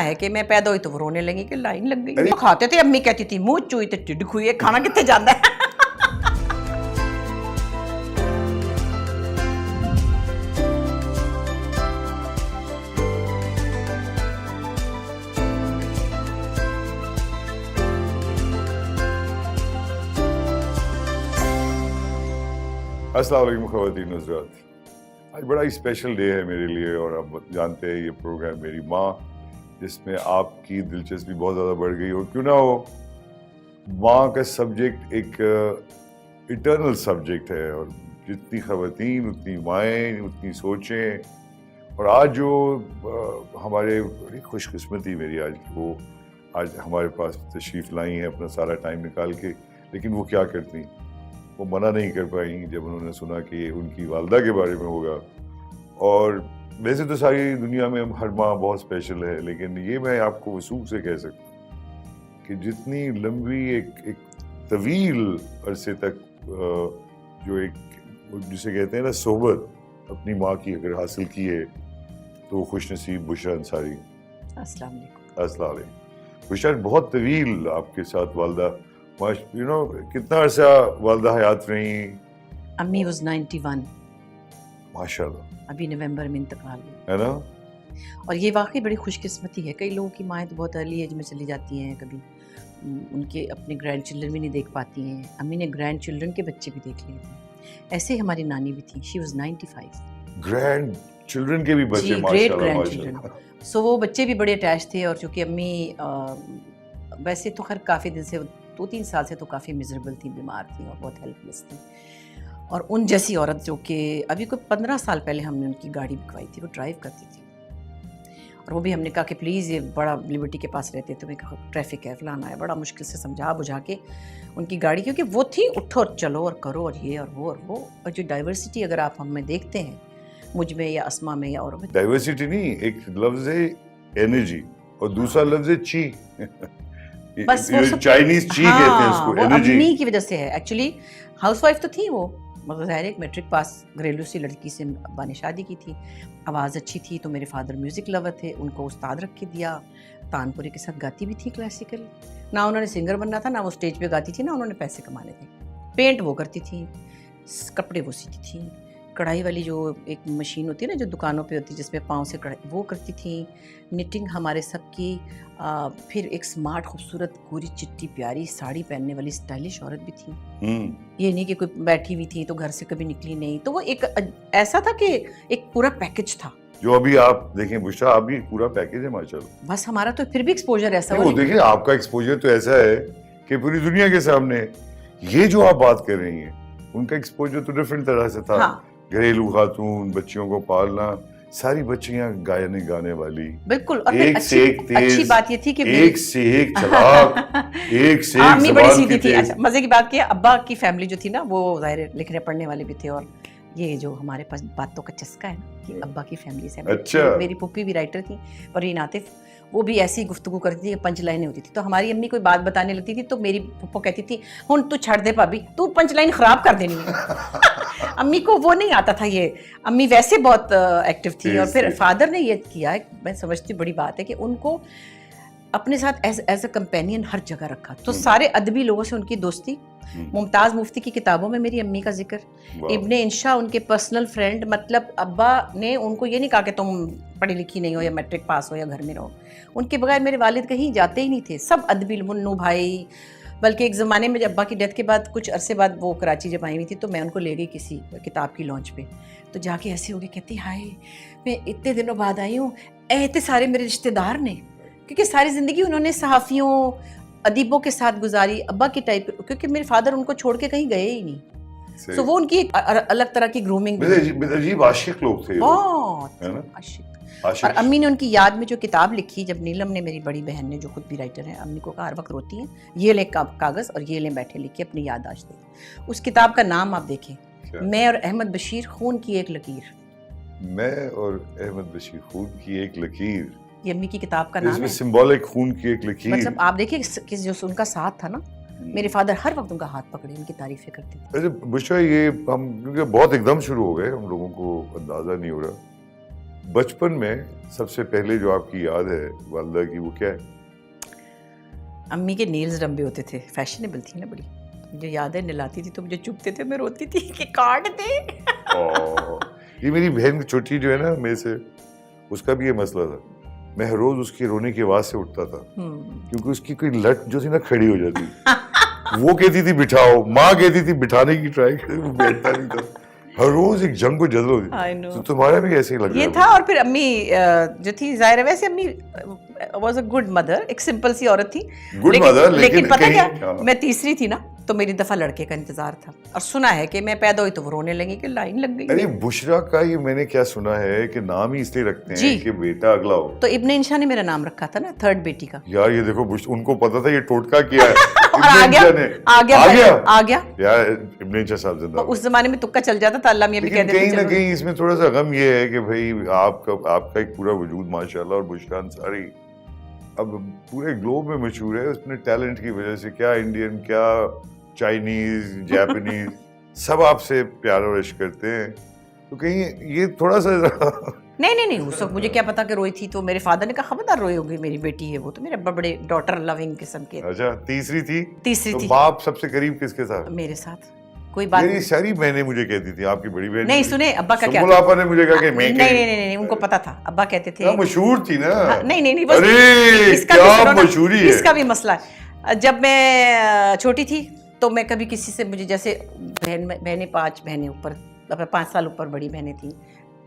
है कि मैं पैदा हुई तो वो रोने लगी कि लाइन लग गई। खाते थे, अम्मी कहती थी मुंह चूई तो टिड्ड खुई, खाना कितने जाता है। अस्सलाम वालेकुम ख़वातीन हज़रात, आज बड़ा ही स्पेशल डे है मेरे लिए और आप जानते हैं ये प्रोग्राम मेरी माँ, जिसमें आपकी दिलचस्पी बहुत ज़्यादा बढ़ गई और क्यों ना हो, माँ का सब्जेक्ट एक इटर्नल सब्जेक्ट है और जितनी ख़वातीन उतनी माएँ उतनी सोचें। और आज जो हमारे बड़ी खुशकिस्मती मेरी आज वो आज हमारे पास तशरीफ़ लाई हैं अपना सारा टाइम निकाल के, लेकिन वो क्या करती, वो मना नहीं कर पाई जब उन्होंने सुना कि उनकी वालदा के बारे में होगा। और वैसे तो सारी दुनिया में हर माँ बहुत स्पेशल है, लेकिन ये मैं आपको वसूख से कह सकता हूँ कि जितनी लंबी एक तवील अरसे तक जो एक जिसे कहते हैं ना सोबत अपनी माँ की अगर हासिल की है तो वो खुशनसीब बुशरा अंसारी। अस्सलाम वालेकुम। अस्सलाम वालेकुम। बुशरा, बहुत तवील आपके साथ वालदा, यू नो, कितना अर्सा वालदा हयात रही? अम्मी वाज 91, माशाल्लाह, अभी नवंबर में इंतकाल हुई है ना। और ये वाकई बड़ी खुशकिस्मती है। कई लोगों की माएँ तो बहुत अर्ली एज में चली जाती हैं, कभी उनके अपने ग्रैंड चिल्ड्रन भी नहीं देख पाती हैं। अम्मी ने ग्रैंड चिल्ड्रन के बच्चे भी देख लिए थे। ऐसे ही हमारी नानी भी थी, शी वाज 95। ग्रैंड चिल्ड्रन के भी बच्चे, जी, ग्रेट माशाल्लाह ग्रैंड माशाल्लाह। चिल्ड्रन। सो वो बच्चे भी बड़े अटैच थे। और चूँकि अम्मी वैसे तो खैर काफ़ी दिन से 2-3 साल से तो काफ़ी मिजरेबल थी, बीमार थी और बहुत हेल्पलेस थी। और उन जैसी औरत जो कि अभी कोई 15 साल पहले हमने उनकी गाड़ी बिकवाई थी, वो ड्राइव करती थी। और वो भी हमने कहा कि प्लीज़, ये बड़ा लिबर्टी के पास रहते तो मैं कहा ट्रैफिक है फलाना है, बड़ा मुश्किल से समझा बुझा के उनकी गाड़ी, क्योंकि वो थी उठो और चलो और करो और ये और वो और वो। और जो डाइवर्सिटी अगर आप हमें देखते हैं, मुझ में या अस्मा में या और में, डाइवर्सिटी नहीं, एक लफ्ज है एनर्जी और दूसरा लफ्ज है ची। बस वो सब चाइनीज ची कहते हैं उसको, वो एनर्जी। अम्मी की वजह से है। एक्चुअली हाउसवाइफ तो थी वो, मतलब ज़ाहिर एक मैट्रिक पास घरेलू सी लड़की से अब्बा ने शादी की थी। आवाज़ अच्छी थी तो मेरे फादर म्यूज़िक लवर थे, उनको उस्ताद रख के दिया। तानपुरे के साथ गाती भी थी क्लासिकल। ना उन्होंने सिंगर बनना था, ना वो स्टेज पे गाती थी, ना उन्होंने पैसे कमाने थे। पेंट वो करती थी, कपड़े वो सीती थी, कढ़ाई वाली जो एक मशीन होती है ना जो दुकानों पे होती है जिसमें पाँव से कढ़ाई वो करती थी। निटिंग हमारे सबकी। फिर एक स्मार्ट खूबसूरत पूरी चिट्टी प्यारी साड़ी पहनने वाली स्टाइलिश औरत भी थी। ये नहीं कि कोई बैठी हुई थी तो घर से कभी निकली नहीं। तो वो एक ऐसा था कि एक पूरा पैकेज था। जो अभी आप देखें बुशरा, अभी पूरा पैकेज है माशाल्लाह। बस हमारा तो फिर भी एक्सपोजर ऐसा वो देखिए, आपका एक्सपोजर तो ऐसा है कि पूरी दुनिया के सामने। ये जो आप बात कर रही हैं उनका एक्सपोजर तो डिफरेंट तरह से था। हाँ। घरेलू खातून, बच्चियों को पालना, सारी बच्चियां गाने वाली, बिल्कुल। और एक से एक तेज, अच्छी बात ये थी कि एक से एक चालाक, एक से एक अम्मी बड़ी ज़बान सीधी की थी। तेज। अच्छा, मजे की बात की, अब्बा की फैमिली जो थी ना वो ज़ाहिर लिखने पढ़ने वाले भी थे। और ये जो हमारे पास बातों का चस्का है ना कि अब्बा की फैमिली से। अच्छा। मेरी पुप्पी भी राइटर थी, परवीन आतिफ, वो भी ऐसी गुफ्तगू करती थी, पंच लाइनें होती थी। तो हमारी अम्मी कोई बात बताने लगती थी तो मेरी पुप्पो कहती थी, हुन तू छड़ दे भाभी, तू पंच लाइन खराब कर देनी है। अम्मी को वो नहीं आता था ये। अम्मी वैसे बहुत एक्टिव थी। और फिर फादर ने ये किया, मैं समझती बड़ी बात है कि उनको अपने साथ एज अ कंपेनियन हर जगह रखा। तो सारे अदबी लोगों से उनकी दोस्ती। मुमताज़ मुफ्ती की किताबों में मेरी अम्मी का जिक्र, इब्ने इंशा उनके पर्सनल फ्रेंड। मतलब अब्बा ने उनको ये नहीं कहा कि तुम पढ़ी लिखी नहीं हो या मैट्रिक पास हो या घर में रहो। उनके बगैर मेरे वालिद कहीं जाते ही नहीं थे। सब अदबी, मुन्नू भाई। बल्कि एक ज़माने में जब अब्बा की डेथ के बाद कुछ अरसे बाद वो कराची जब आई हुई थी तो मैं उनको ले गई किसी किताब की लॉन्च पे। तो जाके ऐसे हो गई, कहती हाय मैं इतने दिनों बाद आई हूँ, इतने सारे मेरे रिश्तेदार ने, क्योंकि सारी ज़िंदगी उन्होंने सहाफ़ियों अदीबों के साथ गुजारी अब्बा की टाइप, क्योंकि मेरे फादर उनको छोड़ के कहीं गए ही नहीं। सो वो उनकी एक अलग तरह की ग्रूमिंग, अजीब आशिक लोग थे, बहुत है ना? आशिक। आशिक। और अम्मी ने उनकी याद में जो किताब लिखी, जब नीलम ने, मेरी बड़ी बहन ने जो खुद भी राइटर है, अम्मी को हर वक्त रोती हैं, ये ले कागज़ और ये ले बैठे लिखे अपनी याददाश्त दे। उस किताब का नाम आप देखें, मैं और अहमद बशीर खून की एक लकीर। मैं और अहमद बशीर खून की एक लकीर, ये अम्मी की किताब का नाम इसमें है। सिंबॉलिक खून की एक लकीर। मतलब आप देखिए कि जो उनका साथ था ना, मेरे फादर हर वक्त उनका हाथ पकड़े उनकी तारीफें करते थे। अच्छा बुशरा, ये हम क्योंकि बहुत एकदम शुरू हो गए, हम लोगों को अंदाजा नहीं हो रहा, बचपन में सबसे पहले जो आपकी याद है वालदा की, वो क्या है? अम्मी के नेल्स लंबे होते थे, फैशनेबल थी ना बड़ी। मुझे याद है नहलाती थी तो मुझे चुभते थे, मैं रोती थी कि काट दे। ये मेरी बहन छोटी जो है ना मेरे से, उसका भी ये मसला था। मैं हर रोज उसके रोने की आवाज से उठता था, क्योंकि उसकी कोई लट जो थी ना खड़ी हो जाती। वो कहती थी बिठाओ, माँ कहती थी बिठाने की ट्राई करे, वो बैठता नहीं था। हर रोज एक जंग को जज्ब होती। तो तुम्हारा भी ऐसे ही लग रहा ये था। और फिर अम्मी जो थी, जाहिर है वैसे अम्मी वाज अ गुड मदर, एक सिंपल सी औरत थी। गुड मदर, लेकिन पता कहीं- क्या, हाँ। मैं तीसरी थी ना, तो मेरी दफा लड़के का इंतजार था। और सुना है कि मैं पैदा हुई तो वो रोने लगी कि लाइन लग अरे गई। बुशरा का ये मैंने क्या सुना है कि नाम ही इसलिए रखते जी। हैं कि बेटा अगला हो। तो इब्ने इंशा ने मेरा नाम रखा था ना, थर्ड बेटी का। यार ये देखो उनको पता था ये टोटका किया है। और आ गया यार इब्ने इंशा साहब तो जिंदाबाद। उस जमाने में तुक्का चल जाता था, अल्लाह मियां भी कह लेकिन देते कहीं ना चलो। कहीं इसमें थोड़ा सा गम ये है कि भाई आपका एक पूरा वजूद माशाल्लाह, और बुशरा अंसारी अब पूरे ग्लोब में मशहूर है अपने टैलेंट की वजह से। क्या इंडियन, क्या चाइनीज, जापानीज सब आपसे प्यार और इश्क करते हैं। तो कहीं ये थोड़ा सा नहीं उस वक्त मुझे क्या पता कि रोई थी। तो मेरे फादर ने कहा खबरदार रोई होगी, मेरी बेटी है वो। तो मेरे बड़े डॉटर लविंग किस्म के। अच्छा, तीसरी थी। तीसरी तो थी बाप सबसे करीब किसके साथ? मेरे साथ। कोई बात मेरी सारी बहनें मुझे कहती थी, आपकी बड़ी बहन नहीं, सुने अब्बा का क्या सुम्बुल आपा ने मुझे कहा कि मैं नहीं, उनको पता था। अब्बा कहते थे, मशहूर थी ना। हाँ, नहीं बस अरे इसका भी क्या सुनो ना, मशहूरी है। इसका भी मसला है। जब मैं छोटी थी तो मैं कभी किसी से, मुझे जैसे बहनें 5 बहनें ऊपर, 5 साल ऊपर बड़ी बहनें थी,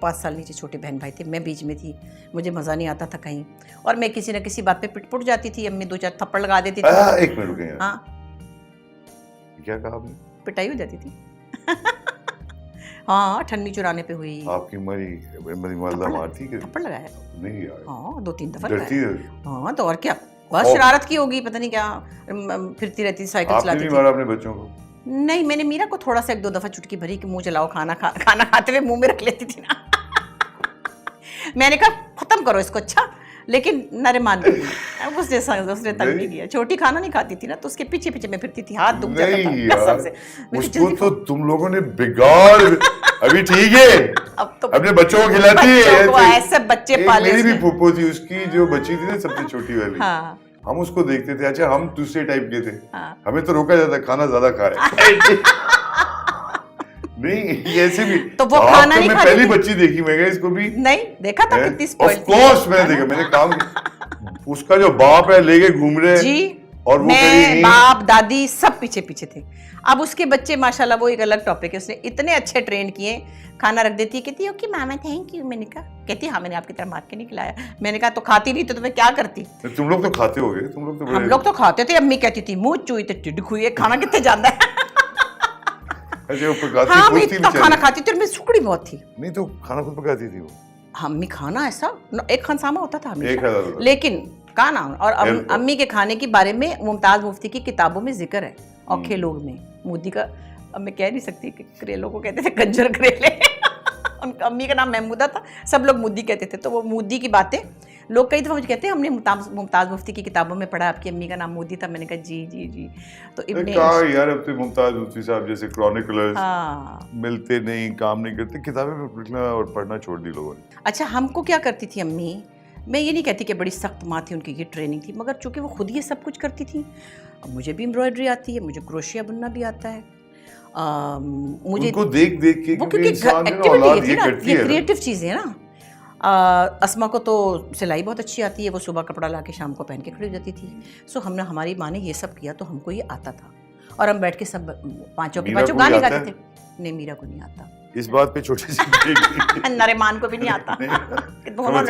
5 साल नीचे छोटे बहन भाई थे, मैं बीच में थी। मुझे मज़ा नहीं आता था कहीं, और मैं किसी न किसी बात पे पिट जाती थी। अम्मी 2-4 थप्पड़ लगा देती थी। एक मिनट रुके। हाँ, क्या कहा आपने? पिटाई हो जाती थी। हाँ, ठन्नी चुराने पे हुई। आपकी मरी वालदा मारती कि थप्पड़ लगाया। नहीं यार? हाँ, 2-3 दफा डरती लगाया। है? हाँ, तो और क्या, बहुत शरारत की होगी, पता नहीं क्या फिरती रहती, साइकिल आपने चलाती नहीं थी। मारा अपने बच्चों को? नहीं, मैंने मीरा को थोड़ा सा 1-2 दफा चुटकी भरी कि मुंह चलाओ, खाना खाते हुए मुंह में रख लेती थी ना। मैंने कहा खत्म करो इसको, अच्छा। लेकिन नरेमान को नहीं, उसने तंग नहीं किया। छोटी खाना नहीं खाती थी ना, तो उसके पीछे पीछे मैं फिरती थी, हाथ दुख जाता था नहीं कसम यार, से। मैं उसको जल्दी तो तुम लोगों ने बिगाड़। अभी ठीक है, अब तो अपने बच्चों को खिलाती है। बच्चों को ऐसे बच्चे एक पाले मेरी भी उसने। फूफो थी, उसकी जो बच्ची थी ना सबसे छोटी वाली, हाँ, हम उसको देखते थे। अच्छा, हम दूसरे टाइप के थे, हाँ। हमें तो रोका जाता खाना ज्यादा खा रहे। नहीं, ये ऐसे भी तो वो आप खाना तो नहीं मैं खाती पहली थी। बच्ची देखी, मैं इसको भी नहीं देखा था कितनी ऑफ स्पॉइल्ड कोर्स मैंने देखा। मैंने काम उसका जो बाप है लेके घूम रहे जी, और वो करी मैं, नहीं। बाप, दादी सब पीछे पीछे थे। अब उसके बच्चे माशाल्लाह, वो एक अलग टॉपिक है, उसने इतने अच्छे ट्रेन किए। खाना रख देती है, कहती है ओके मामा थैंक यू। मैंने कहा, कहती हाँ मैंने आपकी तरह मार के नहीं खिलाया। मैंने कहा तो खाती नहीं तो मैं क्या करती। तुम लोग तो खाते होगे, तुम लोग तो हम लोग तो खाते थे। अम्मी कहती थी मुंह चुई तो टिड्ड खुई है, खाना कितने जाता है। अच्छा, वो पकाती हाँ, मैं खुद थी इतना बेचारी। खाना खाती थी और मैं सुकड़ी बहुत थी। नहीं तो खाना खुद पकाती थी वो। अम्मी खाना ऐसा एक खानसामा होता था एक हमेशा। हजार लेकिन खाना और अम्मी के खाने के बारे में मुमताज मुफ्ती की किताबों में जिक्र है, औखे लोग में। मोदी का, अब मैं कह नहीं सकती कि करेलों को कहते थे कंजर करेले। उनका अम्मी का नाम महमूदा था, सब लोग मोदी कहते थे। तो वो मोदी की बातें लोग कई दफ़ा मुझे कहते हैं हमने मुमताज मुफ्ती की किताबों में पढ़ा आपकी अम्मी का नाम मोदी था। मैंने कहा जी। तो इब्ने कहा यार, अब तो मुमताज मुफ्ती साहब जैसे क्रॉनिकलर्स हाँ। मिलते नहीं, काम नहीं करते, किताबें लिखना और पढ़ना छोड़ दी लोगों ने। अच्छा, हमको क्या करती थी अम्मी, मैं ये नहीं कहती कि बड़ी सख्त माँ थी, उनकी ये ट्रेनिंग थी, मगर चूंकि वो खुद ये सब कुछ करती थी। मुझे भी एम्ब्रॉयडरी आती है, मुझे क्रोशिया बुनना भी आता है। मुझे उनको देख देख के, वो क्योंकि क्योंकि इंसान जो एक्टिविटी औलाद थी ये ना, करती ये है ना। क्रिएटिव चीज़ें हैं ना। अस्मा को तो सिलाई बहुत अच्छी आती है, वो सुबह कपड़ा ला के शाम को पहन के खड़ी हो जाती थी। सो हमारी माँ ने ये सब किया तो हमको ये आता था, और हम बैठ के सब पांचों मीरा को गाने भी आता गाते है? थे। नहीं, मीरा को नहीं आता। इस बात पे छोटी सी नरेमान को भी नहीं आता। कि दोनों